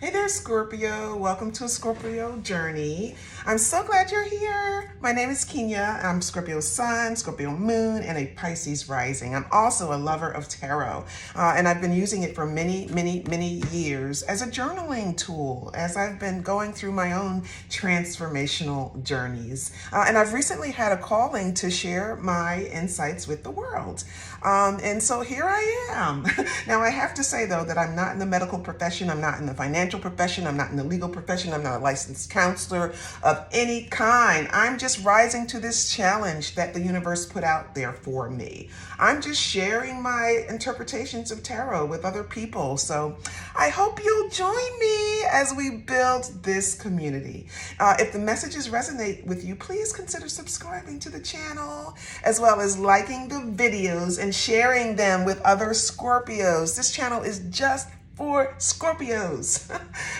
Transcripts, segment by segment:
Hey there, Scorpio. Welcome to a Scorpio journey. I'm so glad you're here. My name is Kenya. I'm Scorpio Sun, Scorpio Moon, and a Pisces rising. I'm also a lover of tarot, and I've been using it for many, many years as a journaling tool as I've been going through my own transformational journeys. And I've recently had a calling to share my insights with the world. And so here I am. Now, I have to say, though, that I'm not in the medical profession. I'm not in the financial profession. I'm not in the legal profession. I'm not a licensed counselor of any kind. I'm just rising to this challenge that the universe put out there for me. I'm just sharing my interpretations of tarot with other people. So I hope you'll join me as we build this community. If the messages resonate with you, please consider subscribing to the channel, as well as liking the videos and sharing them with other Scorpios. This channel is just for Scorpios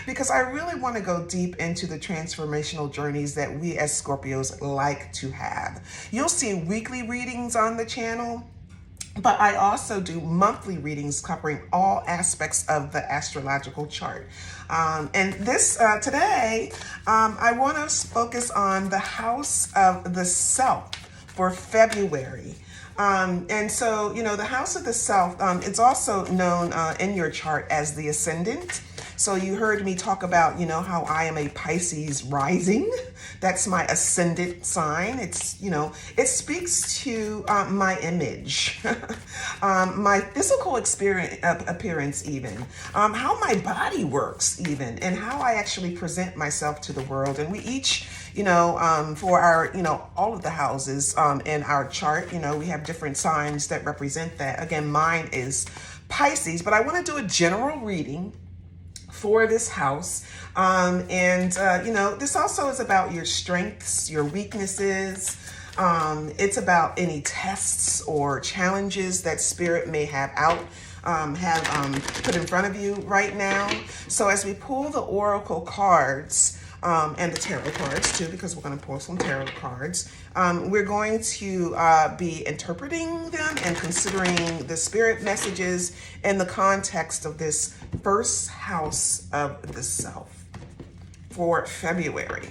because I really want to go deep into the transformational journeys that we as Scorpios like to have. You'll see weekly readings on the channel, but I also do monthly readings covering all aspects of the astrological chart. And this today, I want to focus on the house of the self for February. And so, the house of the self, it's also known in your chart as the ascendant. So you heard me talk about, how I am a Pisces rising. That's my ascendant sign. It's, it speaks to my image, my physical appearance even, how my body works even, and how I actually present myself to the world. And we each, for our, all of the houses in our chart, we have different signs that represent that. Again, mine is Pisces, but I want to do a general reading for this house. This also is about your strengths, your weaknesses. It's about any tests or challenges that Spirit may have put in front of you right now. So as we pull the oracle cards, and the tarot cards too, because we're going to pull some tarot cards. We're going to be interpreting them and considering the spirit messages in the context of this first house of the self for February.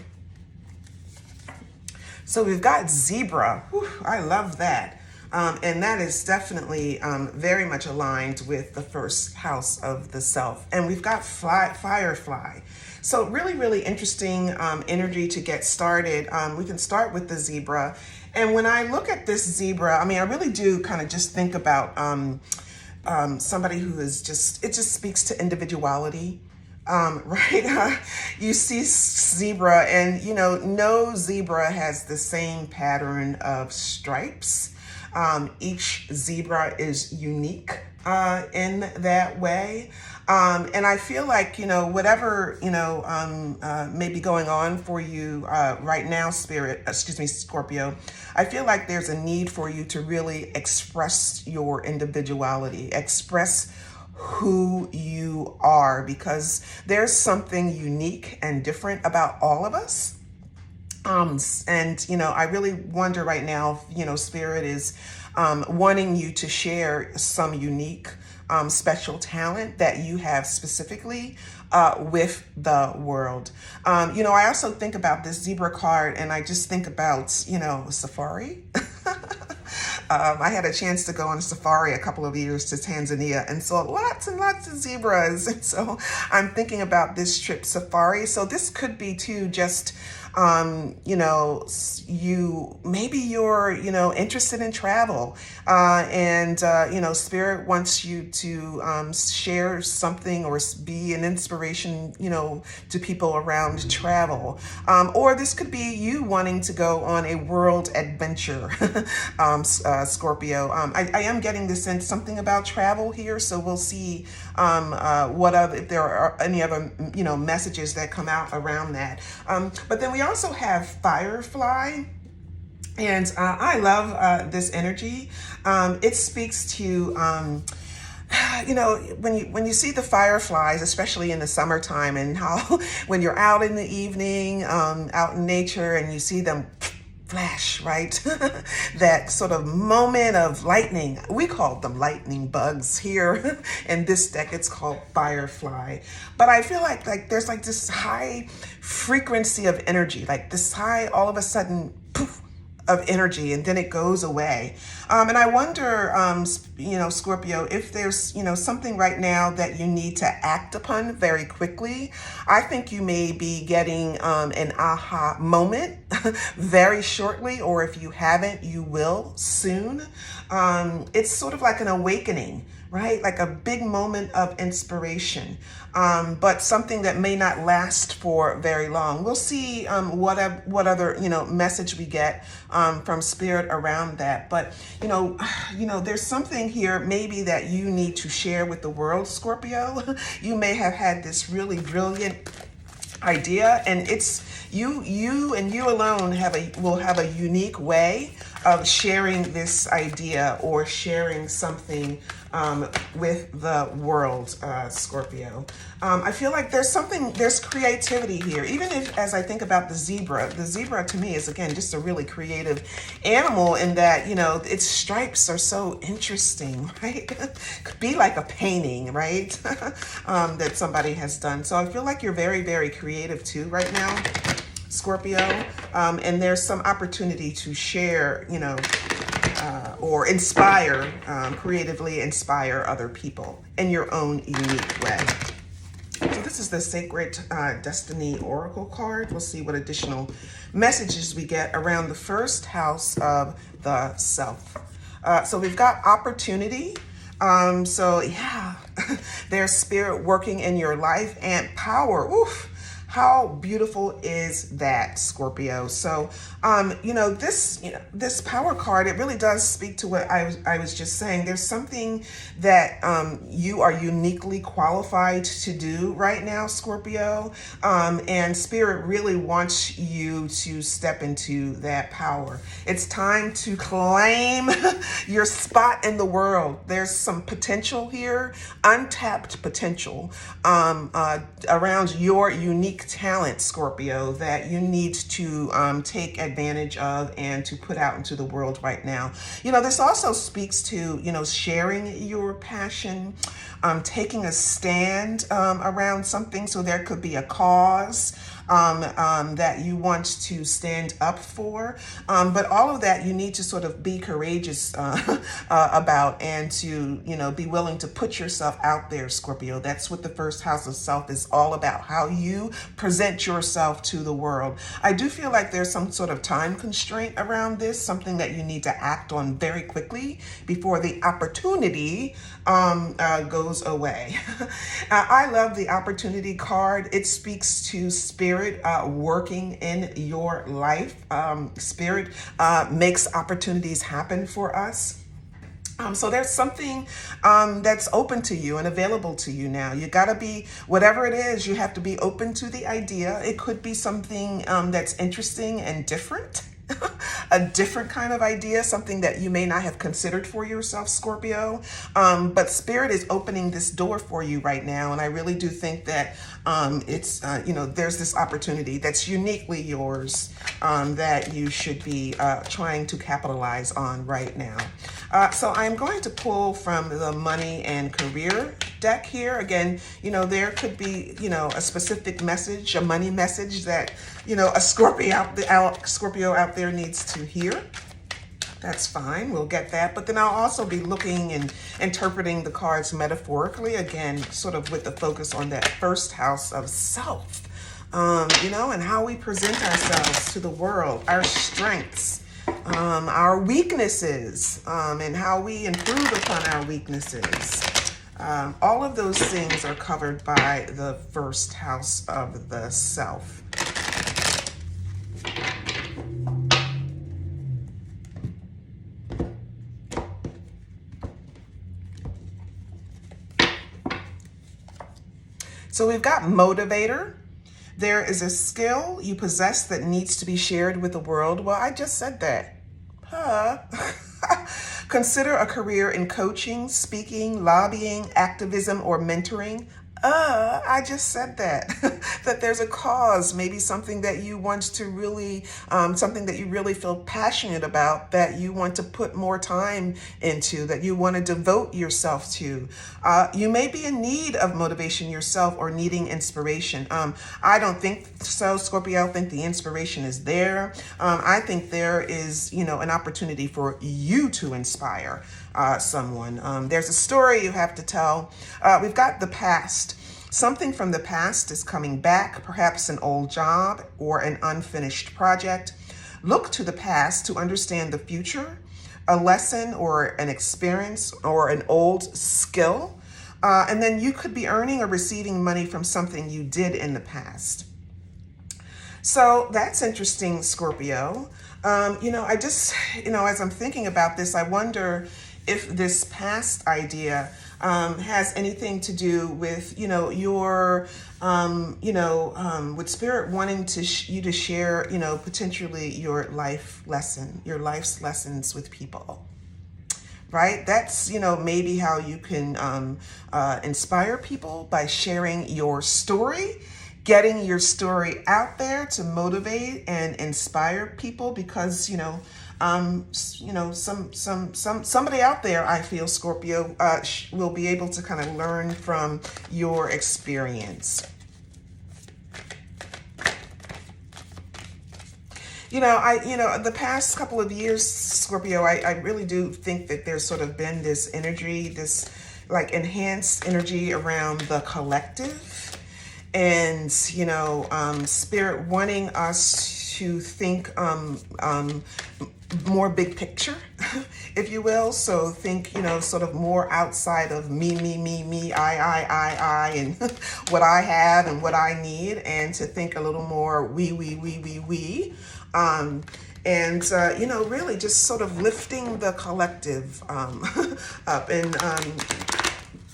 So we've got Zebra. Whew, I love that. And that is definitely very much aligned with the first house of the self. And we've got Firefly. So really interesting energy to get started. We can start with the zebra. And when I look at this zebra, I really do kind of just think about somebody who is it just speaks to individuality. Right? You see zebra and, no zebra has the same pattern of stripes. Each zebra is unique in that way. And I feel like, whatever, may be going on for you right now, Scorpio, I feel like there's a need for you to really express your individuality, express who you are, because there's something unique and different about all of us. I really wonder right now, Spirit is wanting you to share some unique, special talent that you have specifically with the world. I also think about this zebra card and I just think about, safari. I had a chance to go on a safari a couple of years to Tanzania and saw lots and lots of zebras. And so I'm thinking about this trip safari. So this could be too just you're interested in travel, and Spirit wants you to share something or be an inspiration, to people around travel. Or this could be you wanting to go on a world adventure, Scorpio. I am getting the sense something about travel here, so we'll see if there are any other, messages that come out around that. But then we also have Firefly. And I love this energy. It speaks to, when you see the fireflies, especially in the summertime, and how when you're out in the evening, out in nature, and you see them flash, right? That sort of moment of lightning. We call them lightning bugs here. In this deck, it's called firefly. But I feel like there's like this high frequency of energy, like this high, all of a sudden, poof, of energy, and then it goes away. And I wonder, Scorpio, if there's, something right now that you need to act upon very quickly. I think you may be getting an aha moment very shortly, or if you haven't, you will soon. It's sort of like an awakening, right? Like a big moment of inspiration, but something that may not last for very long. We'll see what other message we get from Spirit around that. But there's something here maybe that you need to share with the world, Scorpio. You may have had this really brilliant idea, and it's you and you alone will have a unique way of sharing this idea or sharing something with the world, Scorpio. I feel like there's creativity here. Even as I think about the zebra to me is, again, just a really creative animal in that, its stripes are so interesting, right? Could be like a painting, right? That somebody has done. So I feel like you're very, very creative too right now, Scorpio. And there's some opportunity to share, or inspire, creatively inspire other people in your own unique way. So this is the Sacred Destiny Oracle card. We'll see what additional messages we get around the first house of the self. So we've got opportunity. So yeah, there's Spirit working in your life, and power. Oof. How beautiful is that, Scorpio? So, this power card, it really does speak to what I was just saying. There's something that you are uniquely qualified to do right now, Scorpio. And Spirit really wants you to step into that power. It's time to claim your spot in the world. There's some potential here, untapped potential around your unique talent, Scorpio, that you need to take advantage of and to put out into the world right now. This also speaks to, sharing your passion, taking a stand around something. So there could be a cause that you want to stand up for. But all of that you need to sort of be courageous about, and to, be willing to put yourself out there, Scorpio. That's what the first house of self is all about, how you present yourself to the world. I do feel like there's some sort of time constraint around this, something that you need to act on very quickly before the opportunity goes away. I love the opportunity card. It speaks to Spirit working in your life. Spirit makes opportunities happen for us. So there's something that's open to you and available to you now. You got to be, whatever it is, you have to be open to the idea. It could be something that's interesting and different. A different kind of idea, something that you may not have considered for yourself, Scorpio. But Spirit is opening this door for you right now. And I really do think that it's, there's this opportunity that's uniquely yours that you should be trying to capitalize on right now. So I'm going to pull from the money and career deck here. Again, there could be, a specific message, a money message that, a Scorpio out there needs to hear. That's fine. We'll get that. But then I'll also be looking and interpreting the cards metaphorically, again, sort of with the focus on that first house of self, and how we present ourselves to the world, our strengths, our weaknesses, and how we improve upon our weaknesses. All of those things are covered by the first house of the self. So we've got motivator. There is a skill you possess that needs to be shared with the world. Well, I just said that. Consider a career in coaching, speaking, lobbying, activism, or mentoring. I just said that, that there's a cause, maybe something that you want to really, something that you really feel passionate about, that you want to put more time into, that you want to devote yourself to. You may be in need of motivation yourself or needing inspiration. I don't think so, Scorpio. I think the inspiration is there. I think there is, an opportunity for you to inspire someone. There's a story you have to tell. We've got the past. Something from the past is coming back, perhaps an old job or an unfinished project. Look to the past to understand the future, a lesson or an experience or an old skill. And then you could be earning or receiving money from something you did in the past. So that's interesting, Scorpio. I just, as I'm thinking about this, I wonder if this past idea has anything to do with, your, with spirit wanting to you to share, potentially your life's lessons with people. Right? That's, maybe how you can inspire people by sharing your story, getting your story out there to motivate and inspire people, because, somebody out there, I feel, Scorpio, will be able to kind of learn from your experience. The past couple of years, Scorpio, I really do think that there's sort of been this energy, this like enhanced energy around the collective, and, spirit wanting us to think more big picture, if you will. So think, sort of more outside of me, I, and what I have and what I need, and to think a little more we. Really just sort of lifting the collective up.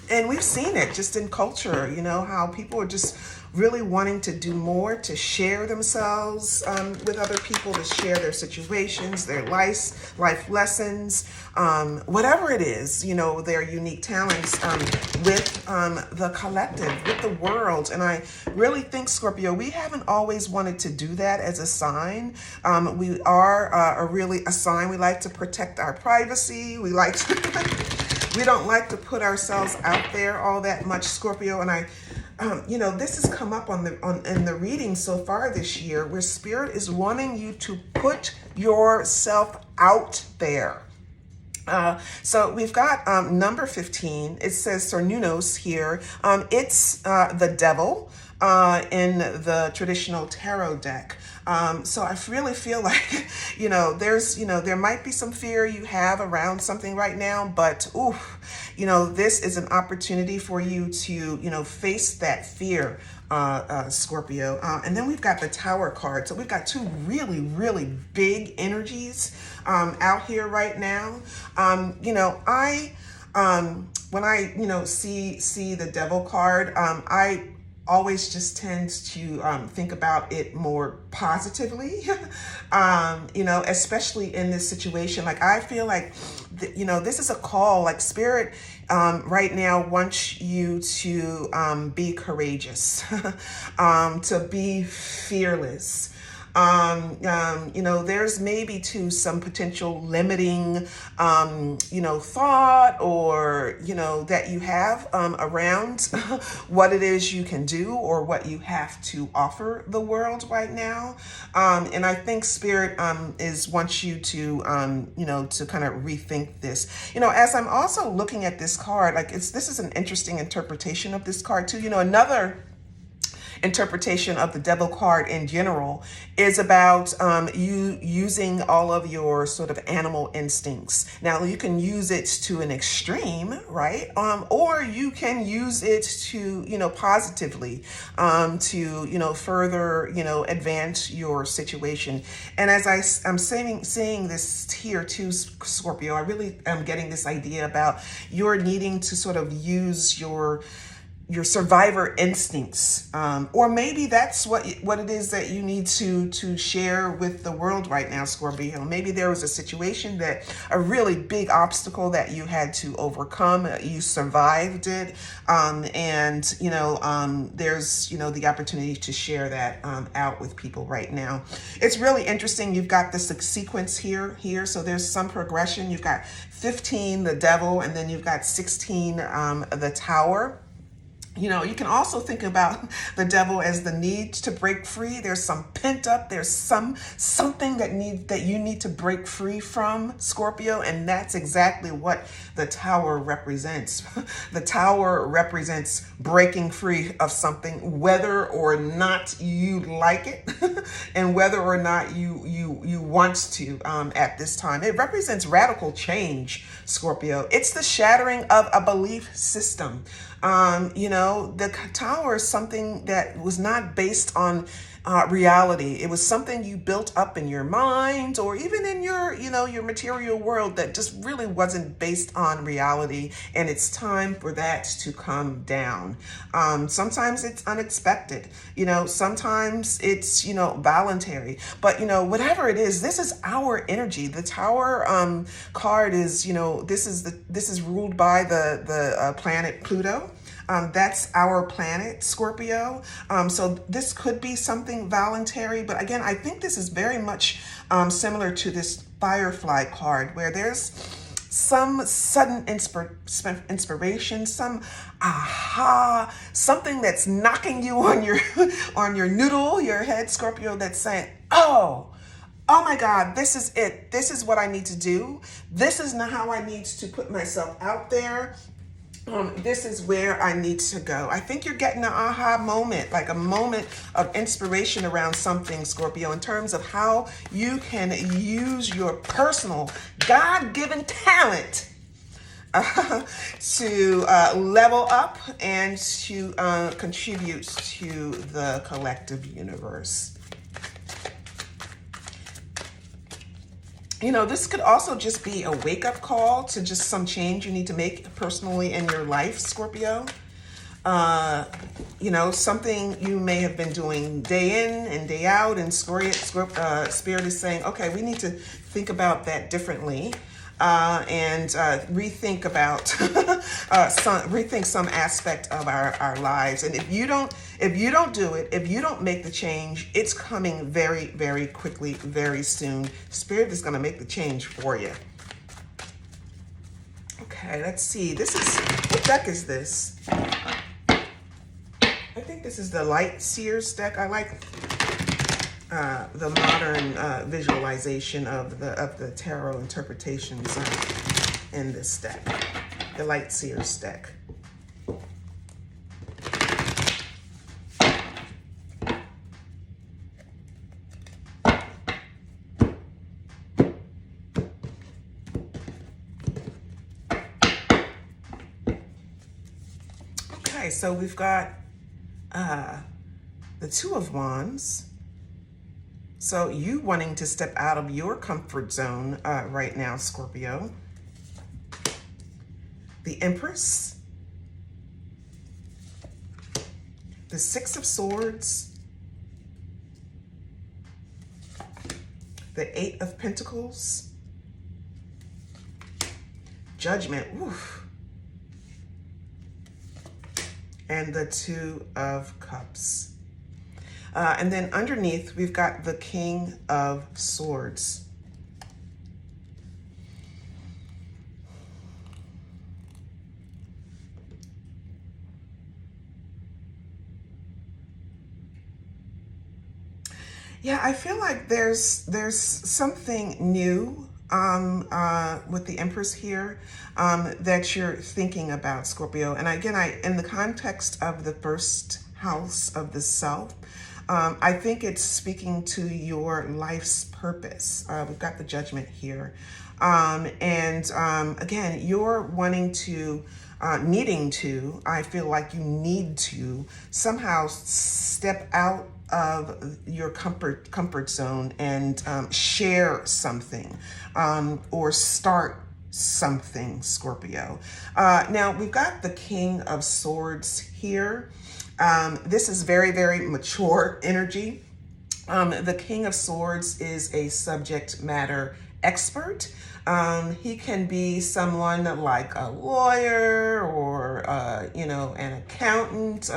And we've seen it just in culture, how people are just really wanting to do more, to share themselves with other people, to share their situations, their life lessons, whatever it is, their unique talents with the collective, with the world. And I really think, Scorpio, we haven't always wanted to do that as a sign. We are really a sign. We like to protect our privacy. We like to... We don't like to put ourselves out there all that much, Scorpio. And I, this has come up in the reading so far this year, where spirit is wanting you to put yourself out there. So we've got number 15. It says Cernunnos here. It's the devil in the traditional tarot deck. So I really feel like, there might be some fear you have around something right now, but this is an opportunity for you to, face that fear, Scorpio. And then we've got the Tower card. So we've got two really, really big energies out here right now. When I see the Devil card, I always just tends to think about it more positively, especially in this situation. Like, I feel like, this is a call, like spirit right now wants you to be courageous, to be fearless. There's maybe too some potential limiting, thought or, that you have around what it is you can do or what you have to offer the world right now. And I think spirit wants you to, to kind of rethink this. As I'm also looking at this card, like this is an interesting interpretation of this card too. Another interpretation of the Devil card in general is about you using all of your sort of animal instincts. Now, you can use it to an extreme, right? Or you can use it to, positively, to, further, advance your situation. And as I'm saying this here too, Scorpio, I really am getting this idea about you're needing to sort of use your your survivor instincts, or maybe that's what it is that you need to share with the world right now, Scorpio. Maybe there was a situation, that a really big obstacle that you had to overcome. You survived it, and there's the opportunity to share that out with people right now. It's really interesting. You've got this sequence here. So there's some progression. You've got 15, the devil, and then you've got 16, the tower. You can also think about the devil as the need to break free. There's some pent up, there's something that you need to break free from, Scorpio, and that's exactly what the tower represents. The tower represents breaking free of something, whether or not you like it, and whether or not you want to at this time. It represents radical change, Scorpio. It's the shattering of a belief system. The tower is something that was not based on reality. It was something you built up in your mind, or even in your material world, that just really wasn't based on reality. And it's time for that to come down. Sometimes it's unexpected, sometimes it's, voluntary, but whatever it is, this is our energy. The tower card is, this is ruled by the planet Pluto. That's our planet, Scorpio. So this could be something voluntary, but again, I think this is very much similar to this Firefly card, where there's some sudden inspiration, some aha, something that's knocking you on your noodle, your head, Scorpio, that's saying, oh my God, this is it. This is what I need to do. This is not how I need to put myself out there. This is where I need to go. I think you're getting an aha moment, like a moment of inspiration around something, Scorpio, in terms of how you can use your personal God-given talent to level up and to contribute to the collective universe. This could also just be a wake-up call to just some change you need to make personally in your life, Scorpio. Something you may have been doing day in and day out, and Spirit is saying, okay, we need to think about that differently. And rethink about rethink some aspect of our lives. And if you don't do it, if you don't make the change, it's coming very, very quickly, very soon. Spirit is going to make the change for you. Okay, let's see. What deck is this? I think this is the Light Seers deck. I like the modern visualization of the tarot interpretations in this deck, the Light Seers deck. Okay, so we've got the Two of Wands. So you wanting to step out of your comfort zone right now, Scorpio. The Empress. The Six of Swords. The Eight of Pentacles. Judgment. Oof. And the Two of Cups. And then underneath, we've got the King of Swords. Yeah, I feel like there's something new with the Empress here that you're thinking about, Scorpio. And again, in the context of the first house of the self, I think it's speaking to your life's purpose. We've got the Judgment here. Again, you're wanting to, I feel like you need to somehow step out of your comfort zone and share something, or start something, Scorpio. Now we've got the King of Swords here. This is very, very mature energy. The King of Swords is a subject matter expert. He can be someone like a lawyer or, an accountant.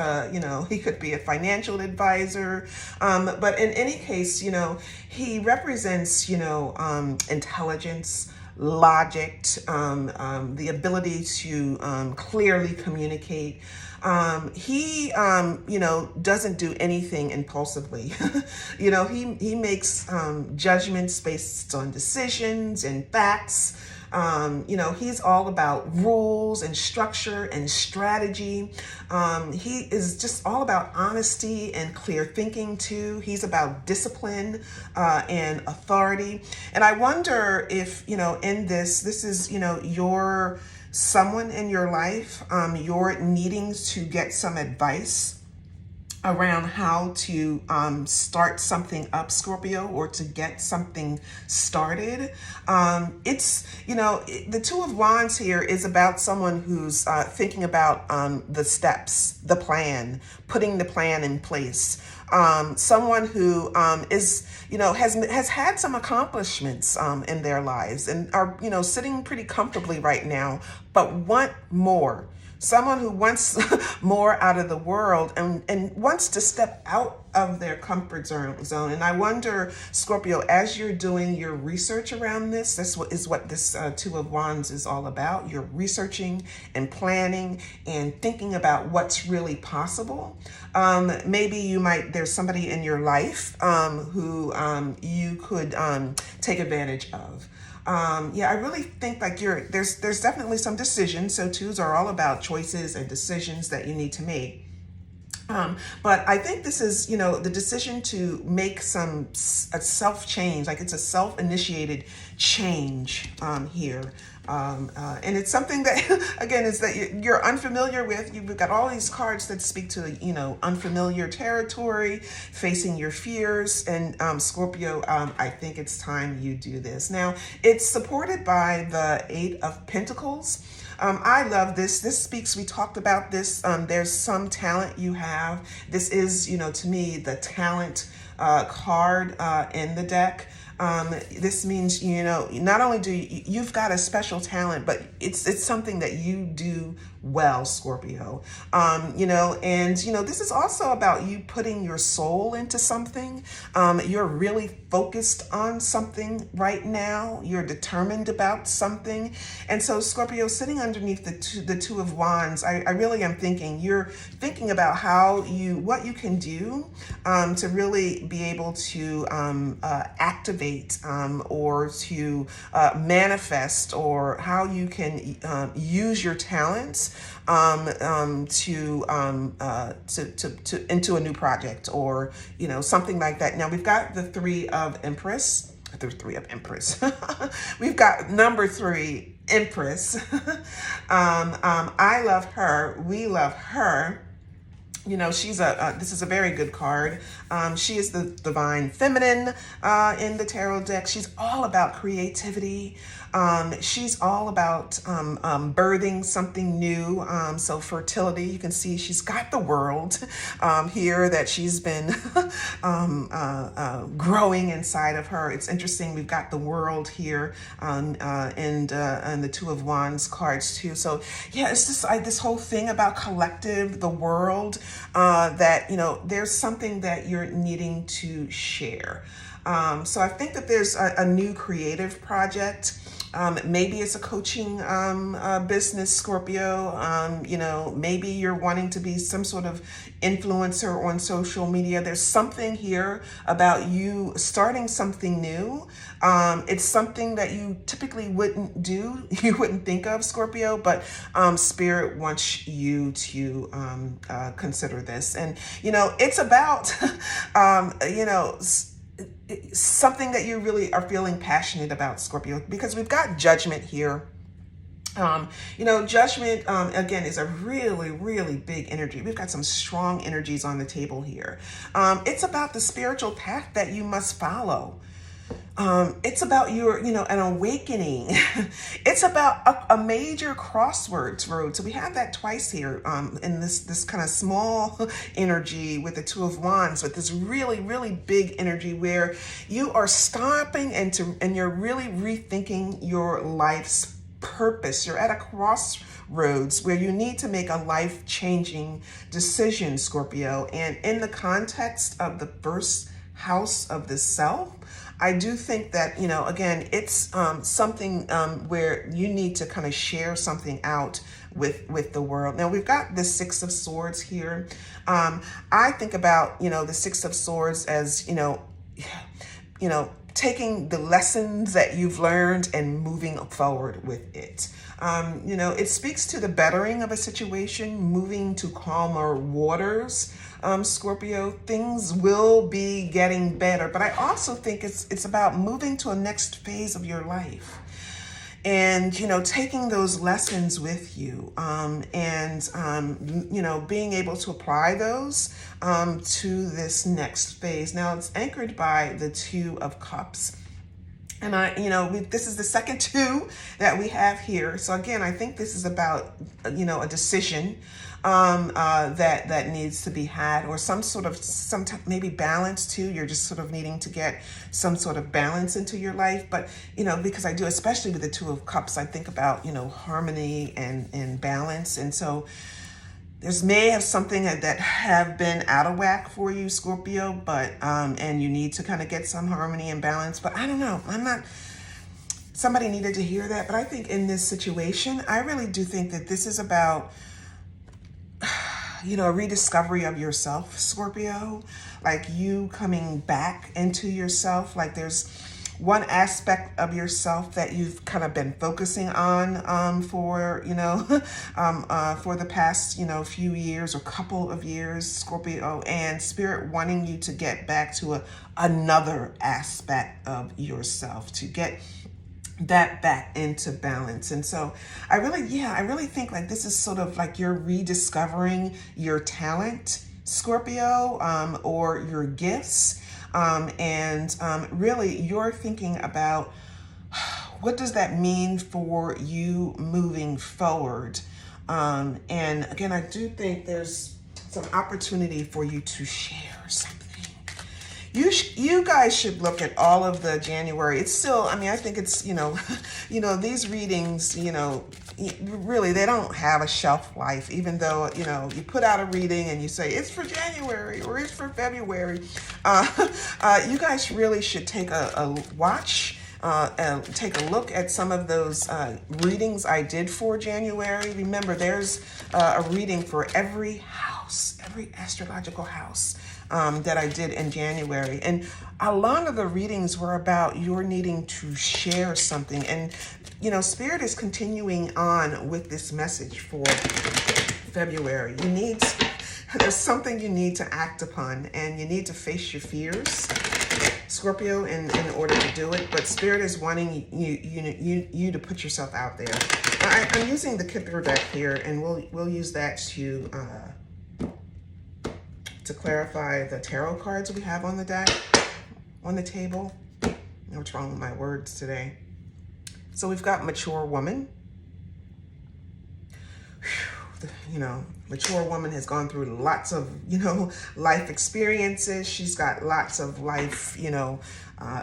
He could be a financial advisor. But in any case, he represents, intelligence, logic, the ability to clearly communicate. He doesn't do anything impulsively. He makes judgments based on decisions and facts. He's all about rules and structure and strategy. He is just all about honesty and clear thinking too. He's about discipline and authority. And I wonder if, in this is, your someone in your life, you're needing to get some advice around how to start something up, Scorpio, or to get something started. It's, the Two of Wands here is about someone who's thinking about the steps, the plan, putting the plan in place. Someone who is, has had some accomplishments in their lives and are, sitting pretty comfortably right now, but want more. Someone who wants more out of the world and wants to step out of their comfort zone. And I wonder, Scorpio, as you're doing your research around this, that's what this Two of Wands is all about. You're researching and planning and thinking about what's really possible. Maybe there's somebody in your life who you could take advantage of. I really think like there's definitely some decisions. So twos are all about choices and decisions that you need to make. But I think this is, the decision to make a self-change, like it's a self-initiated change here. And it's something that, again, is that you're unfamiliar with. You've got all these cards that speak to, unfamiliar territory, facing your fears. And Scorpio, I think it's time you do this. Now, it's supported by the Eight of Pentacles. I love this. This speaks, we talked about this. There's some talent you have. This is, to me, the talent card in the deck. This means, not only do you've got a special talent, but it's something that you do well, Scorpio. This is also about you putting your soul into something. You're really focused on something right now. You're determined about something. And so Scorpio, sitting underneath the Two of Wands, I really am thinking, you're thinking about what you can do to really be able to activate or to manifest, or how you can use your talents into a new project, or something like that. Now we've got the Three of Empress. We've got number 3, Empress. I love her. We love her. This is a very good card. She is the divine feminine in the tarot deck. She's all about creativity. She's all about birthing something new. So fertility, you can see she's got the world here that she's been growing inside of her. It's interesting. We've got the world here and the Two of Wands cards too. So yeah, it's just this whole thing about collective, the world, that, there's something that you're needing to share. So I think that there's a new creative project. Maybe it's a coaching business, Scorpio. Maybe you're wanting to be some sort of influencer on social media. There's something here about you starting something new. It's something that you typically wouldn't do, you wouldn't think of, Scorpio, but Spirit wants you to consider this. And, it's about, something that you really are feeling passionate about, Scorpio, because we've got Judgment here. Judgment, again, is a really, really big energy. We've got some strong energies on the table here. It's about the spiritual path that you must follow. It's about your, an awakening. It's about a major crossroads road. So we have that twice here in this kind of small energy with the Two of Wands, with this really, really big energy where you are stopping and you're really rethinking your life's purpose. You're at a crossroads where you need to make a life-changing decision, Scorpio. And in the context of the first house of the self, I do think that, again, it's something where you need to kind of share something out with the world. Now, we've got the Six of Swords here. I think about, the Six of Swords as, taking the lessons that you've learned and moving forward with it. It speaks to the bettering of a situation, moving to calmer waters. Scorpio, things will be getting better, but I also think it's about moving to a next phase of your life. And, taking those lessons with you being able to apply those to this next phase. Now, it's anchored by the Two of Cups. And this is the second two that we have here. So again, I think this is about, a decision that needs to be had, or some maybe balance too. You're just sort of needing to get some sort of balance into your life. But, because I do, especially with the Two of Cups, I think about, harmony and balance. And so there's may have something that have been out of whack for you, Scorpio, but, and you need to kind of get some harmony and balance, but I don't know. Somebody needed to hear that, but I think in this situation, I really do think that this is about, a rediscovery of yourself, Scorpio, like you coming back into yourself. Like there's one aspect of yourself that you've kind of been focusing on for the past, few years or couple of years, Scorpio, and Spirit wanting you to get back to another aspect of yourself, to get that back into balance. And so I really think like this is sort of like you're rediscovering your talent, Scorpio, or your gifts. Really you're thinking about what does that mean for you moving forward. And again, I do think there's some opportunity for you to share something. You guys should look at all of the January. It's still, I think it's, these readings, really, they don't have a shelf life, even though, you put out a reading and you say it's for January or it's for February. You guys really should take a watch and take a look at some of those readings I did for January. Remember, there's a reading for every house, every astrological house that I did in January. And a lot of the readings were about your needing to share something. And, Spirit is continuing on with this message for February. There's something you need to act upon, and you need to face your fears, Scorpio, in order to do it. But Spirit is wanting you to put yourself out there. I'm using the Kipper deck here, and we'll use that to clarify the tarot cards we have on the deck, on the table. What's wrong with my words today? So we've got mature woman. Mature woman has gone through lots of, life experiences. She's got lots of life,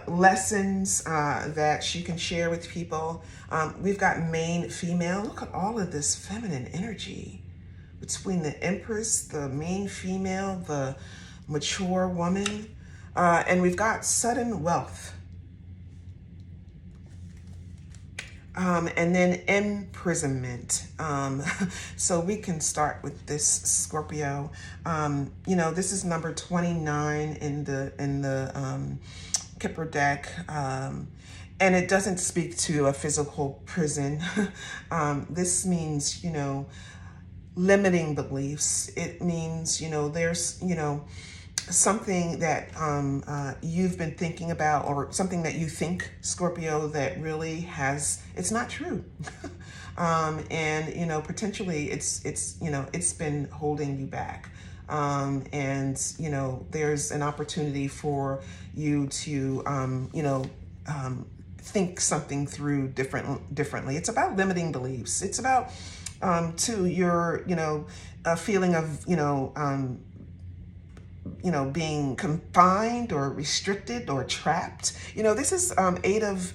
lessons that she can share with people. We've got main female. Look at all of this feminine energy between the Empress, the main female, the mature woman, and we've got sudden wealth. And then imprisonment. So we can start with this, Scorpio. This is number 29 in the Kipper deck. And it doesn't speak to a physical prison. This means, limiting beliefs. It means, there's, something that you've been thinking about, or something that you think, Scorpio, that really it's not true. And potentially it's been holding you back. And, you know, there's an opportunity for you to, you know, think something through differently. It's about limiting beliefs. It's about, to your, you know, a feeling of, being confined or restricted or trapped. You know, this is eight of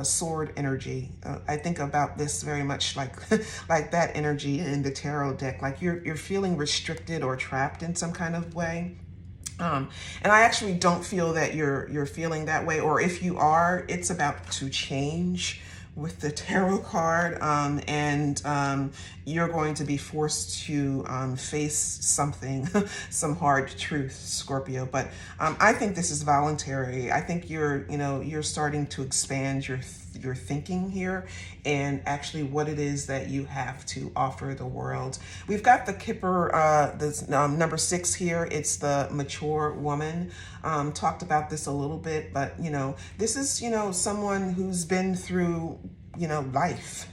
sword energy. I think about this very much like like that energy in the tarot deck. Like you're feeling restricted or trapped in some kind of way. And I actually don't feel that you're feeling that way, or if you are, it's about to change with the tarot card, and you're going to be forced to face something, some hard truth, Scorpio. But I think this is voluntary. I think you're starting to expand your thinking here, and actually what it is that you have to offer the world. We've got the Kipper, number 6 here. It's the mature woman. Talked about this a little bit, but this is someone who's been through life.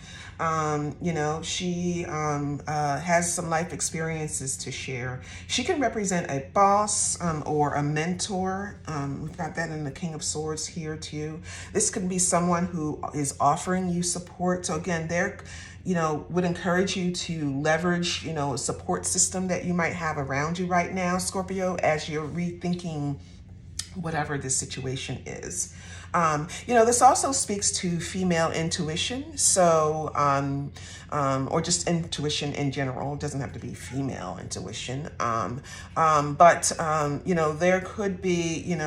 She has some life experiences to share. She can represent a boss or a mentor. We've got that in the King of Swords here too. This could be someone who is offering you support. So again, they're would encourage you to leverage, a support system that you might have around you right now, Scorpio, as you're rethinking whatever the situation is. This also speaks to female intuition. So, or just intuition in general. It doesn't have to be female intuition. But there could be,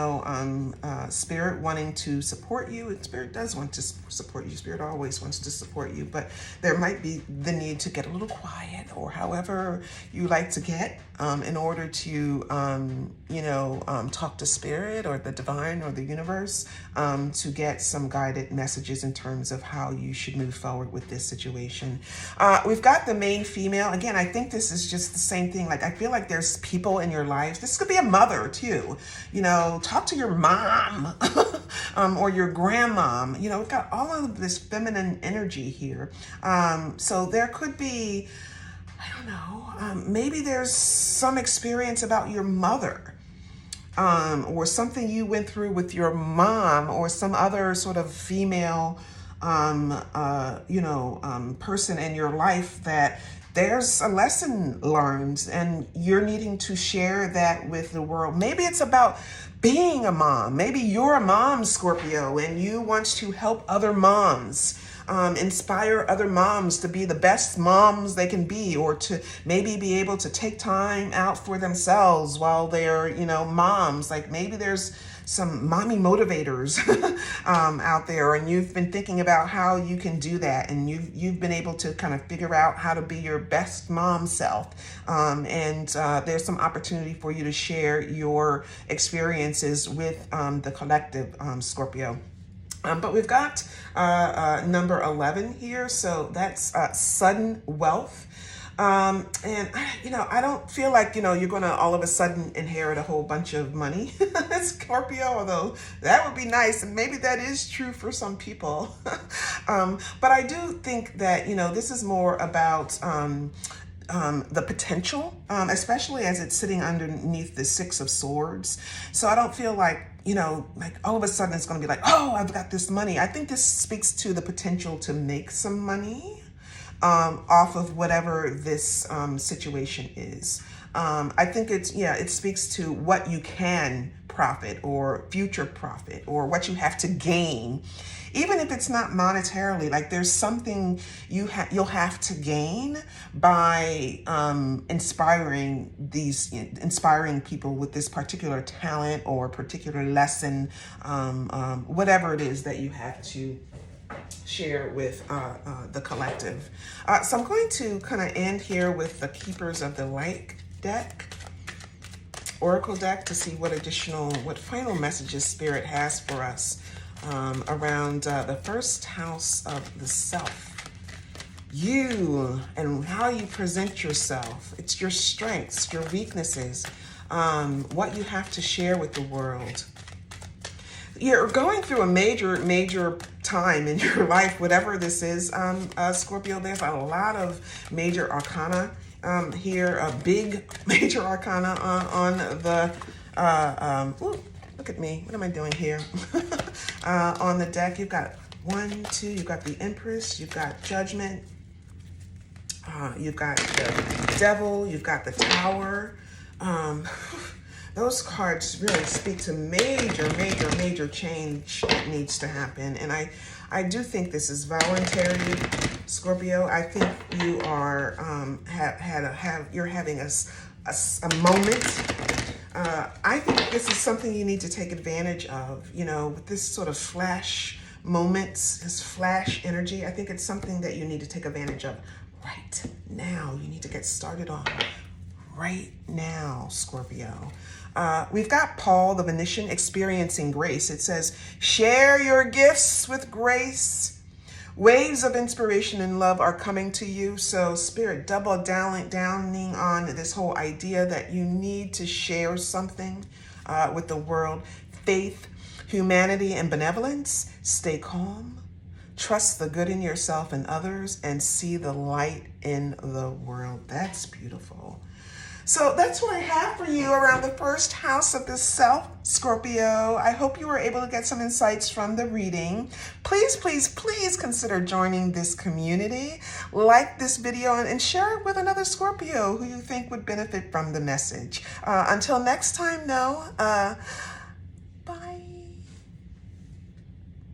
spirit wanting to support you. And spirit does want to support you. Spirit always wants to support you. But there might be the need to get a little quiet, or however you like to get, in order to, talk to spirit or the divine or the universe, to get some guided messages in terms of how you should move forward with this situation. We've got the main female. Again, I think this is just the same thing. Like, I feel like there's people in your life. This could be a mother too. Talk to your mom or your grandmom. We've got all of this feminine energy here. So there could be, I don't know, maybe there's some experience about your mother. Or something you went through with your mom, or some other sort of female, person in your life that there's a lesson learned, and you're needing to share that with the world. Maybe it's about being a mom. Maybe you're a mom, Scorpio, and you want to help other moms. Inspire other moms to be the best moms they can be, or to maybe be able to take time out for themselves while they're, moms. Like maybe there's some mommy motivators out there, and you've been thinking about how you can do that, and you've been able to kind of figure out how to be your best mom self. And there's some opportunity for you to share your experiences with the collective, Scorpio. But we've got number 11 here, so that's sudden wealth. And I don't feel like, you're going to all of a sudden inherit a whole bunch of money, Scorpio, although that would be nice. And maybe that is true for some people. But I do think that, this is more about the potential, especially as it's sitting underneath the 6 of Swords. So I don't feel like, like all of a sudden it's going to be like, oh, I've got this money. I think this speaks to the potential to make some money off of whatever this situation is. I think it speaks to what you can profit, or future profit, or what you have to gain. Even if it's not monetarily, like there's something you'll have to gain by inspiring people with this particular talent or particular lesson, whatever it is that you have to share with the collective. So I'm going to kind of end here with the Keepers of the Light deck, Oracle deck, to see what final messages Spirit has for us around the first house of the self. You and how you present yourself. It's your strengths, your weaknesses, what you have to share with the world. You're going through a major time in your life, whatever this is, Scorpio. There's a lot of major arcana here, a big major arcana on the, ooh, look at me, what am I doing here? On the deck, you've got 1, 2, you've got the Empress, you've got Judgment, you've got the Devil, you've got the Tower. Those cards really speak to major change that needs to happen. And I do think this is voluntary, Scorpio. I think you are you're having a moment. I think this is something you need to take advantage of. You know, with this sort of flash moments, this flash energy. I think it's something that you need to take advantage of right now. You need to get started on right now, Scorpio. We've got Paul the Venetian, experiencing grace. It says, share your gifts with grace. Waves of inspiration and love are coming to you. So Spirit double downing on this whole idea that you need to share something with the world. Faith, humanity, and benevolence. Stay calm. Trust the good in yourself and others, and see the light in the world. That's beautiful. So that's what I have for you around the first house of the self, Scorpio. I hope you were able to get some insights from the reading. Please, please, please consider joining this community. Like this video and share it with another Scorpio who you think would benefit from the message. Until next time,